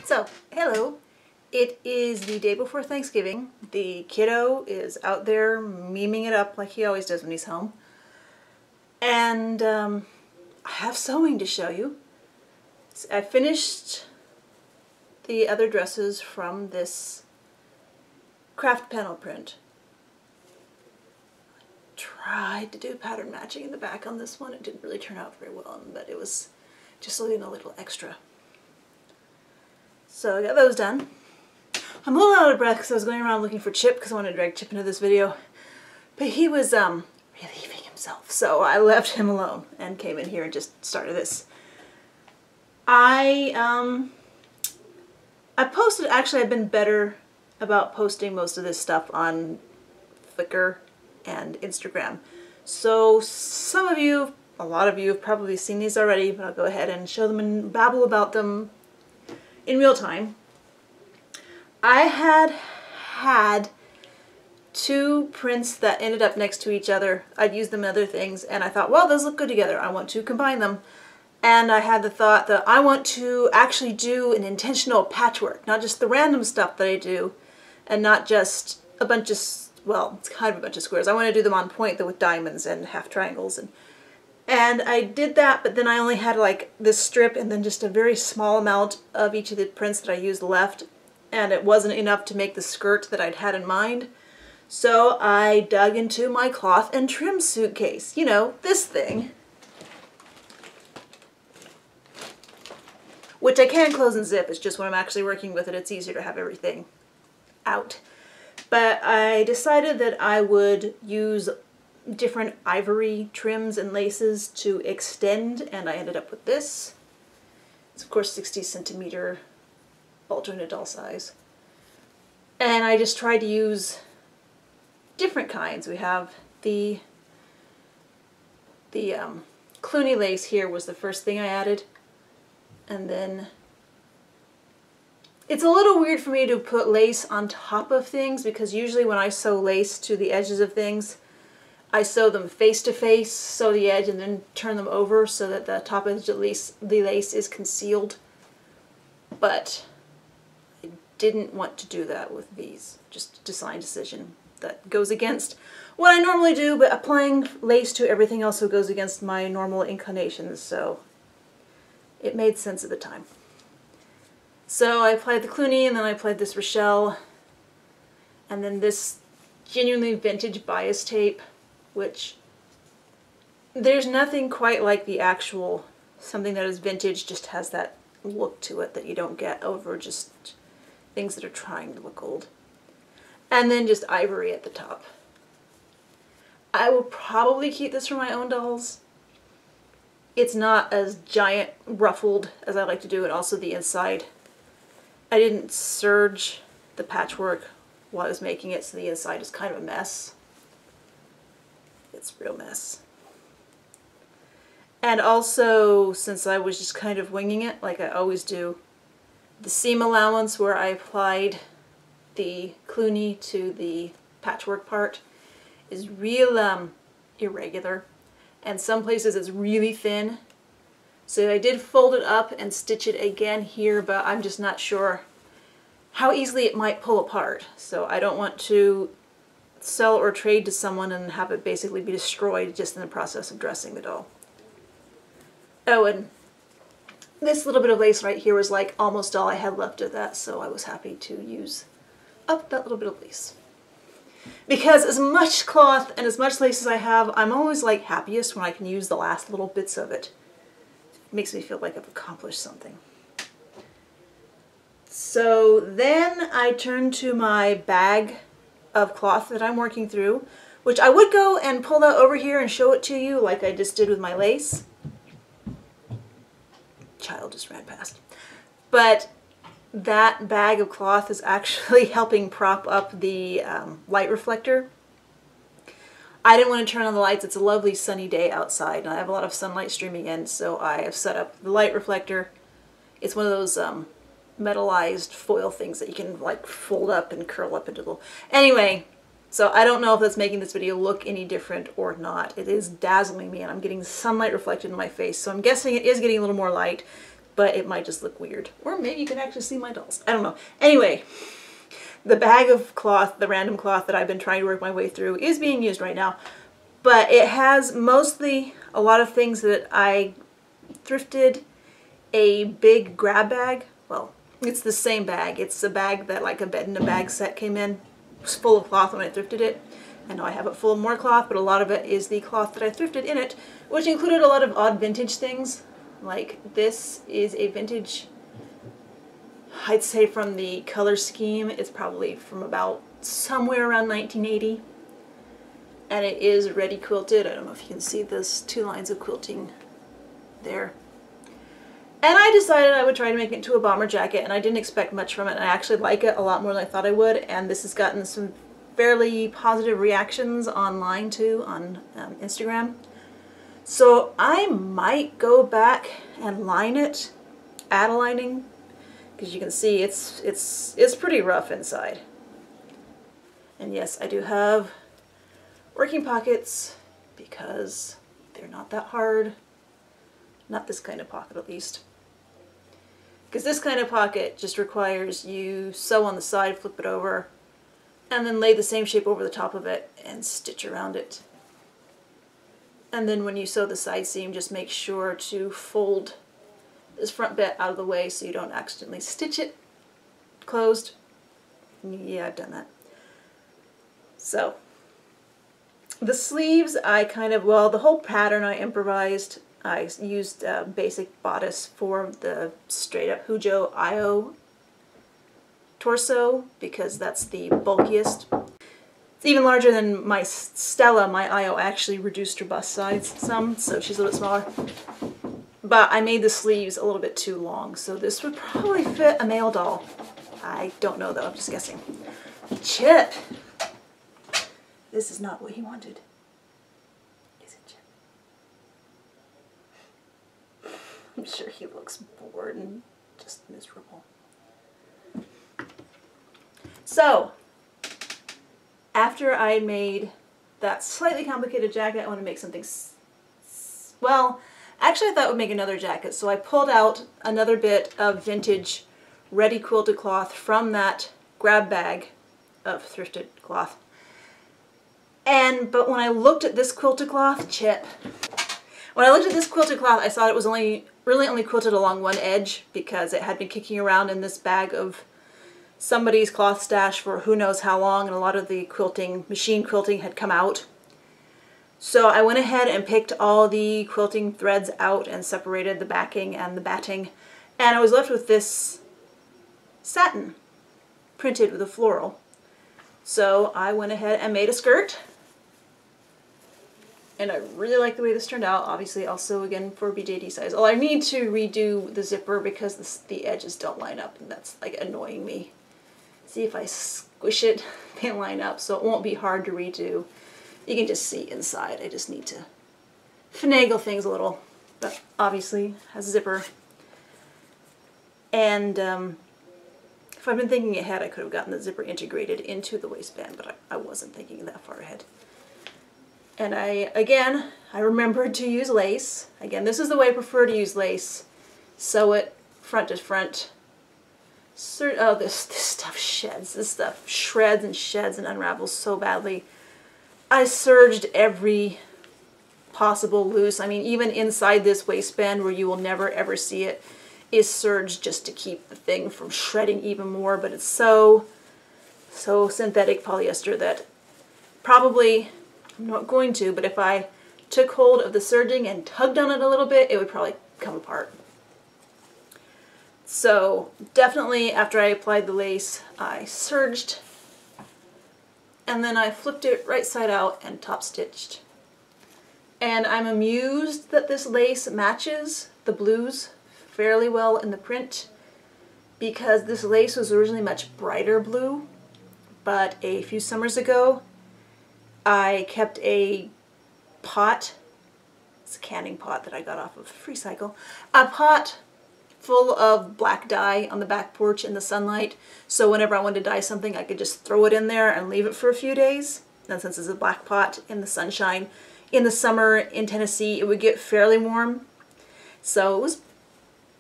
So, hello. It is the day before Thanksgiving. The kiddo is out there memeing it up like he always does when he's home. And I have sewing to show you. I finished the other dresses from this craft panel print. Tried to do pattern matching in the back on this one. It didn't really turn out very well, but it was just a little extra. So I got those done. I'm a little out of breath because I was going around looking for Chip because I wanted to drag Chip into this video. But he was relieving himself, so I left him alone and came in here and just started this. I posted, actually I've been better about posting most of this stuff on Flickr and Instagram. So some of you, a lot of you have probably seen these already, but I'll go ahead and show them and babble about them in real time. I had two prints that ended up next to each other. I'd used them in other things and I thought, well, those look good together. I want to combine them. And I had the thought that I want to actually do an intentional patchwork, not just the random stuff that I do and not just a bunch of, well, it's kind of a bunch of squares. I want to do them on point though with diamonds and half triangles. And I did that, but then I only had like this strip and then just a very small amount of each of the prints that I used left. And it wasn't enough to make the skirt that I'd had in mind. So I dug into my cloth and trim suitcase. You know, this thing. Which I can close and zip. It's just when I'm actually working with it, it's easier to have everything out. But I decided that I would use different ivory trims and laces to extend, and I ended up with this. It's of course 60 centimeter alternate doll size. And I just tried to use different kinds. We have the Clooney lace here was the first thing I added. And then it's a little weird for me to put lace on top of things because usually when I sew lace to the edges of things, I sew them face to face, sew the edge, and then turn them over so that the top edge of the lace is concealed. But I didn't want to do that with these. Just a design decision that goes against what I normally do, but applying lace to everything also goes against my normal inclinations, so it made sense at the time. So I applied the Clooney, and then I applied this Rochelle, and then this genuinely vintage bias tape, which there's nothing quite like the actual, something that is vintage just has that look to it that you don't get over just things that are trying to look old. And then just ivory at the top. I will probably keep this for my own dolls. It's not as giant ruffled as I like to do, and also the inside. I didn't serge the patchwork while I was making it, so the inside is kind of a mess. It's a real mess. And also, since I was just kind of winging it, like I always do, the seam allowance where I applied the Clooney to the patchwork part is real irregular. And some places it's really thin. So I did fold it up and stitch it again here, but I'm just not sure how easily it might pull apart. So I don't want to sell or trade to someone and have it basically be destroyed just in the process of dressing the doll. Oh, and this little bit of lace right here was like almost all I had left of that, so I was happy to use up that little bit of lace. Because as much cloth and as much lace as I have, I'm always like happiest when I can use the last little bits of it. It makes me feel like I've accomplished something. So then I turn to my bag of cloth that I'm working through, which I would go and pull that over here and show it to you like I just did with my lace. Child just ran past. But that bag of cloth is actually helping prop up the light reflector. I didn't want to turn on the lights. It's a lovely sunny day outside and I have a lot of sunlight streaming in, so I have set up the light reflector. It's one of those metallized foil things that you can like fold up and curl up into little... Anyway, so I don't know if that's making this video look any different or not. It is dazzling me and I'm getting sunlight reflected in my face, so I'm guessing it is getting a little more light. but it might just look weird. Or maybe you can actually see my dolls. I don't know. Anyway, the bag of cloth, the random cloth that I've been trying to work my way through is being used right now. But it has mostly a lot of things that I thrifted. A big grab bag. Well, it's the same bag. It's a bag that like a bed in a bag set came in. It was full of cloth when I thrifted it. I know I have it full of more cloth, but a lot of it is the cloth that I thrifted in it, which included a lot of odd vintage things. Like this is a vintage, I'd say from the color scheme, it's probably from about somewhere around 1980. And it is ready quilted. I don't know if you can see this 2 lines of quilting there. And I decided I would try to make it into a bomber jacket, and I didn't expect much from it, and I actually like it a lot more than I thought I would, and this has gotten some fairly positive reactions online too, on Instagram. So I might go back and line it, add a lining, because you can see it's pretty rough inside. And yes, I do have working pockets because they're not that hard. Not this kind of pocket at least. Because this kind of pocket just requires you sew on the side, flip it over, and then lay the same shape over the top of it and stitch around it. And then when you sew the side seam, just make sure to fold this front bit out of the way so you don't accidentally stitch it closed. Yeah, I've done that. So the sleeves, I kind of, well, the whole pattern I improvised. I used a basic bodice for the straight up Hujo Io torso because that's the bulkiest. It's even larger than my Stella. My Io actually reduced her bust size some, so she's a little bit smaller. But I made the sleeves a little bit too long, so this would probably fit a male doll. I don't know though, I'm just guessing. Chip! This is not what he wanted. I'm sure he looks bored and just miserable. So, after I made that slightly complicated jacket, I want to make something, well, actually I thought I would make another jacket. So I pulled out another bit of vintage ready quilted cloth from that grab bag of thrifted cloth. But when I looked at this quilted cloth, Chip, when I looked at this quilted cloth, I thought it was really only quilted along one edge because it had been kicking around in this bag of somebody's cloth stash for who knows how long, and a lot of the quilting, machine quilting, had come out. So I went ahead and picked all the quilting threads out and separated the backing and the batting, and I was left with this satin printed with a floral. So I went ahead and made a skirt. And I really like the way this turned out. Obviously also again for BJD size. Oh, I need to redo the zipper because the edges don't line up, and that's like annoying me. See if I squish it, they line up, so it won't be hard to redo. You can just see inside. I just need to finagle things a little. But obviously has a zipper. And if I'd been thinking ahead, I could have gotten the zipper integrated into the waistband, but I wasn't thinking that far ahead. And I remembered to use lace. Again, this is the way I prefer to use lace. Sew it front to front. Oh, this stuff sheds. This stuff shreds and sheds and unravels so badly. I serged every possible loose. I mean, even inside this waistband where you will never ever see it is serged just to keep the thing from shredding even more. But it's so synthetic polyester that probably, I'm not going to, but if I took hold of the serging and tugged on it a little bit, it would probably come apart. So definitely after I applied the lace, I serged, and then I flipped it right side out and top stitched. And I'm amused that this lace matches the blues fairly well in the print, because this lace was originally much brighter blue, but a few summers ago I kept a pot, it's a canning pot that I got off of FreeCycle, a pot full of black dye on the back porch in the sunlight, so whenever I wanted to dye something I could just throw it in there and leave it for a few days. And since it's a black pot in the sunshine, in the summer in Tennessee it would get fairly warm, so it was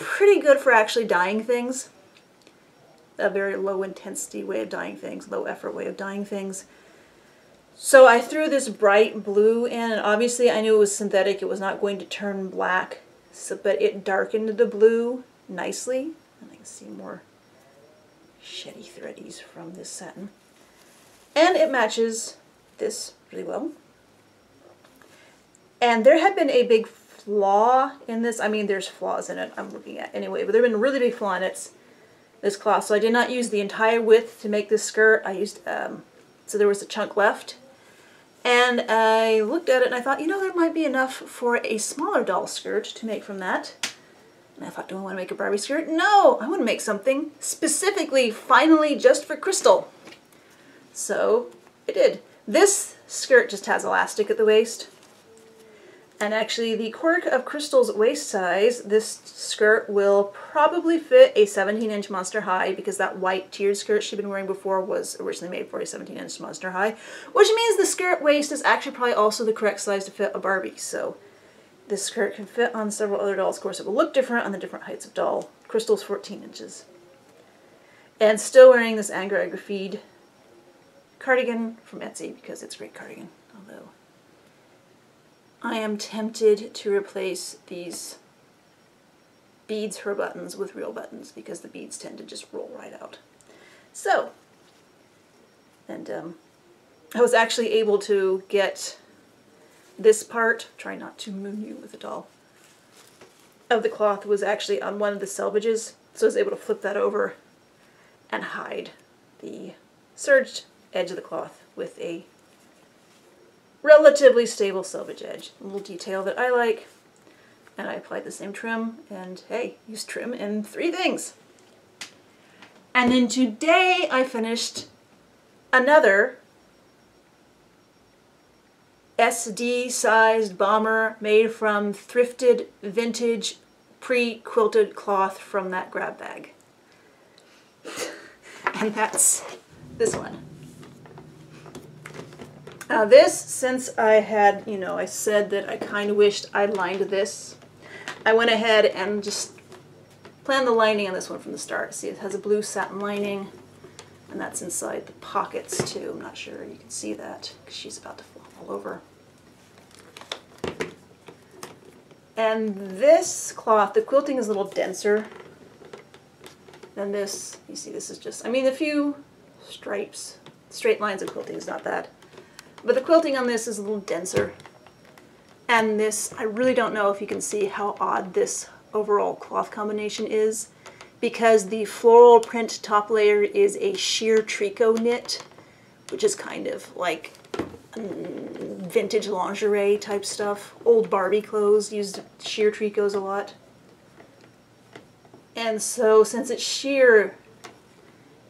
pretty good for actually dyeing things. A very low intensity way of dyeing things, low effort way of dyeing things. So I threw this bright blue in, and obviously I knew it was synthetic, it was not going to turn black, but it darkened the blue nicely. And I can see more sheddy threadies from this satin. And it matches this really well. And there had been a big flaw in this. I mean, there's flaws in it I'm looking at anyway, but there had been a really big flaw in this cloth. So I did not use the entire width to make this skirt. I used, so there was a chunk left. And I looked at it and I thought, you know, there might be enough for a smaller doll skirt to make from that. And I thought, do I want to make a Barbie skirt? No, I want to make something specifically, finally, just for Crystal. So I did. This skirt just has elastic at the waist. And actually, the quirk of Crystal's waist size, this skirt will probably fit a 17-inch Monster High, because that white tiered skirt she'd been wearing before was originally made for a 17-inch Monster High, which means the skirt waist is actually probably also the correct size to fit a Barbie. So this skirt can fit on several other dolls. Of course, it will look different on the different heights of doll. Crystal's 14 inches. And still wearing this Angora Graffiti cardigan from Etsy, because it's a great cardigan, although I am tempted to replace these beads for buttons with real buttons, because the beads tend to just roll right out. So, and I was actually able to get this part, try not to moon you with a doll, of the cloth was actually on one of the selvages, so I was able to flip that over and hide the serged edge of the cloth with a relatively stable selvage edge. A little detail that I like. And I applied the same trim, and hey, use trim in 3 things. And then today I finished another SD-sized bomber made from thrifted, vintage, pre-quilted cloth from that grab bag. And that's this one. Now this, since I had, you know, I said that I kind of wished I'd lined this, I went ahead and just planned the lining on this one from the start. See, it has a blue satin lining, and that's inside the pockets too. I'm not sure you can see that, because she's about to fall all over. And this cloth, the quilting is a little denser than this. You see, this is just, I mean, a few stripes, straight lines of quilting is not bad. But the quilting on this is a little denser. And this, I really don't know if you can see how odd this overall cloth combination is, because the floral print top layer is a sheer tricot knit, which is kind of like vintage lingerie type stuff. Old Barbie clothes used sheer tricots a lot. And so since it's sheer,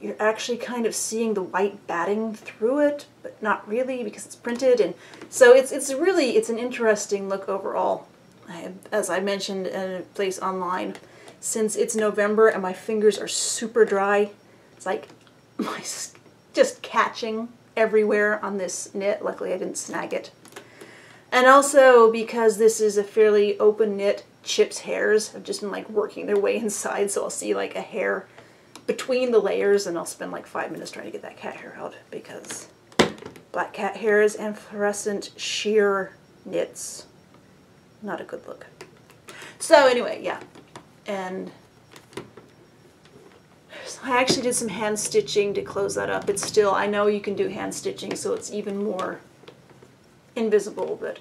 you're actually kind of seeing the white batting through it, but not really, because it's printed. And so it's an interesting look overall. As I mentioned in a place online, since it's November and my fingers are super dry, it's like just catching everywhere on this knit. Luckily I didn't snag it. And also because this is a fairly open knit, Chip's hairs have just been like working their way inside, so I'll see like a hair between the layers, and I'll spend like 5 minutes trying to get that cat hair out, because black cat hairs and fluorescent sheer knits, not a good look. So anyway, yeah, and so I actually did some hand stitching to close that up. It's still, I know you can do hand stitching so it's even more invisible, but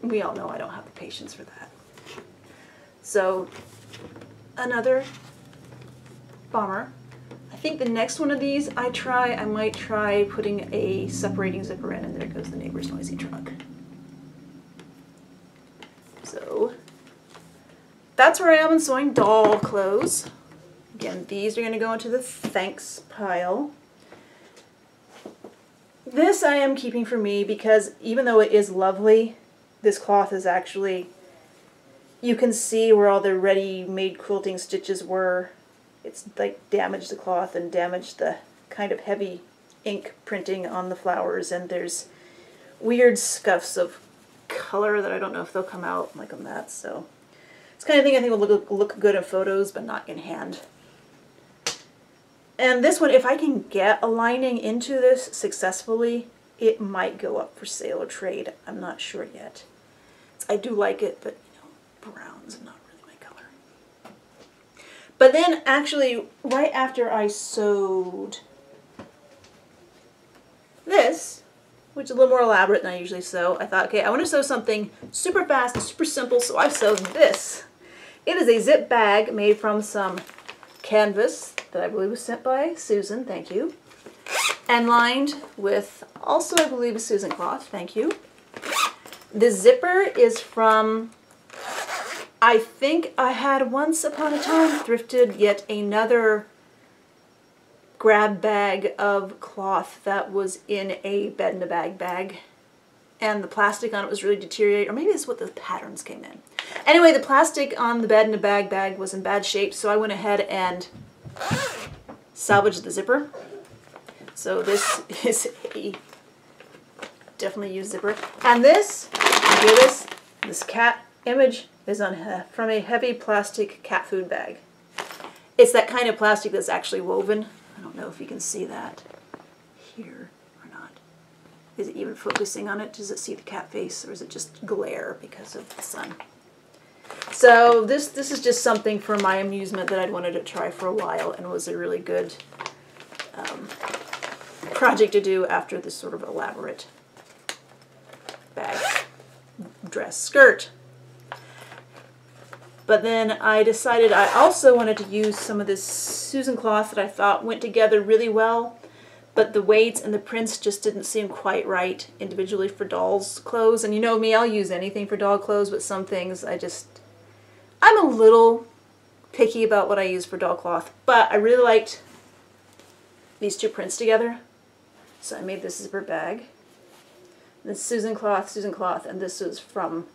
we all know I don't have the patience for that. So another bomber. I think the next one of these I might try putting a separating zipper in, and there goes the neighbor's noisy truck. So that's where I am in sewing doll clothes. Again, these are going to go into the thanks pile. This I am keeping for me, because even though it is lovely, this cloth is actually, you can see where all the ready-made quilting stitches were. It's like damaged the cloth and damaged the kind of heavy ink printing on the flowers, and there's weird scuffs of color that I don't know if they'll come out like on that. So it's It's the kind of thing I think will look good in photos, but not in hand. And this one, if I can get a lining into this successfully, it might go up for sale or trade. I'm not sure yet. I do like it, but you know, brown's not really my color. But then actually, right after I sewed this, which is a little more elaborate than I usually sew, I thought, okay, I want to sew something super fast and super simple, so I sewed this. It is a zip bag made from some canvas that I believe was sent by Susan, thank you, and lined with also I believe a Susan cloth, thank you. The zipper is from, I think I had once upon a time thrifted yet another grab bag of cloth that was in a bed-in-a-bag bag, and the plastic on it was really deteriorated, or maybe that's what the patterns came in. Anyway, the plastic on the bed-in-a-bag bag was in bad shape, so I went ahead and salvaged the zipper. So this is a definitely used zipper. And this, this cat image is on from a heavy plastic cat food bag. It's that kind of plastic that's actually woven. I don't know if you can see that here or not. Is it even focusing on it? Does it see the cat face, or is it just glare because of the sun? So this is just something for my amusement that I'd wanted to try for a while, and was a really good project to do after this sort of elaborate bag, dress, skirt. But then I decided I also wanted to use some of this Susan cloth that I thought went together really well, but the weights and the prints just didn't seem quite right individually for dolls' clothes. And you know me, I'll use anything for doll clothes, but some things I'm a little picky about what I use for doll cloth. But I really liked these two prints together, so I made this zipper bag. This Susan cloth, and this is from,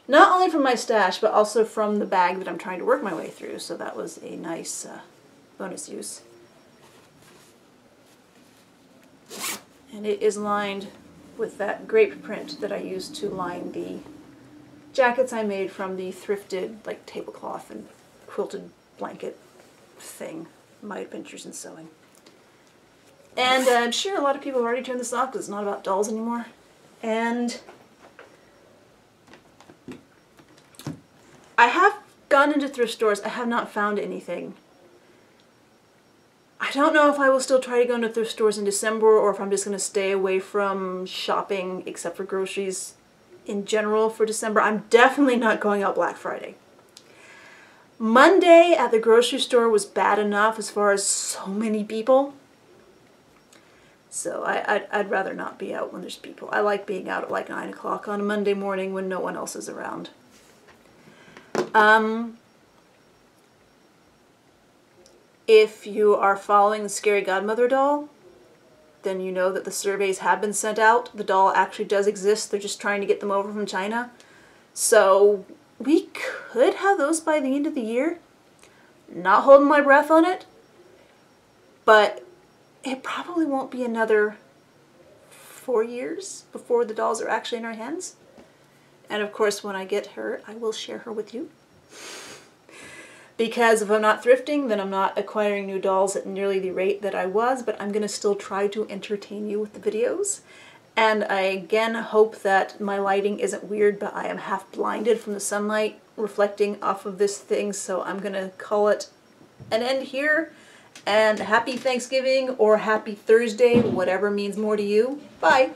not only from my stash, but also from the bag that I'm trying to work my way through, so that was a nice bonus use. And it is lined with that grape print that I used to line the jackets I made from the thrifted like tablecloth and quilted blanket thing, My Adventures in Sewing. And I'm sure a lot of people have already turned this off because it's not about dolls anymore. And I have gone into thrift stores. I have not found anything. I don't know if I will still try to go into thrift stores in December, or if I'm just going to stay away from shopping except for groceries in general for December. I'm definitely not going out Black Friday. Monday at the grocery store was bad enough as far as so many people. So I'd rather not be out when there's people. I like being out at like 9 o'clock on a Monday morning when no one else is around. If you are following the Scary Godmother doll, then you know that the surveys have been sent out. The doll actually does exist. They're just trying to get them over from China. So we could have those by the end of the year. Not holding my breath on it, but it probably won't be another 4 years before the dolls are actually in our hands. And of course, when I get her, I will share her with you. Because if I'm not thrifting, then I'm not acquiring new dolls at nearly the rate that I was, but I'm going to still try to entertain you with the videos. And I again hope that my lighting isn't weird, but I am half blinded from the sunlight reflecting off of this thing, so I'm going to call it an end here. And happy Thanksgiving or happy Thursday, whatever means more to you. Bye!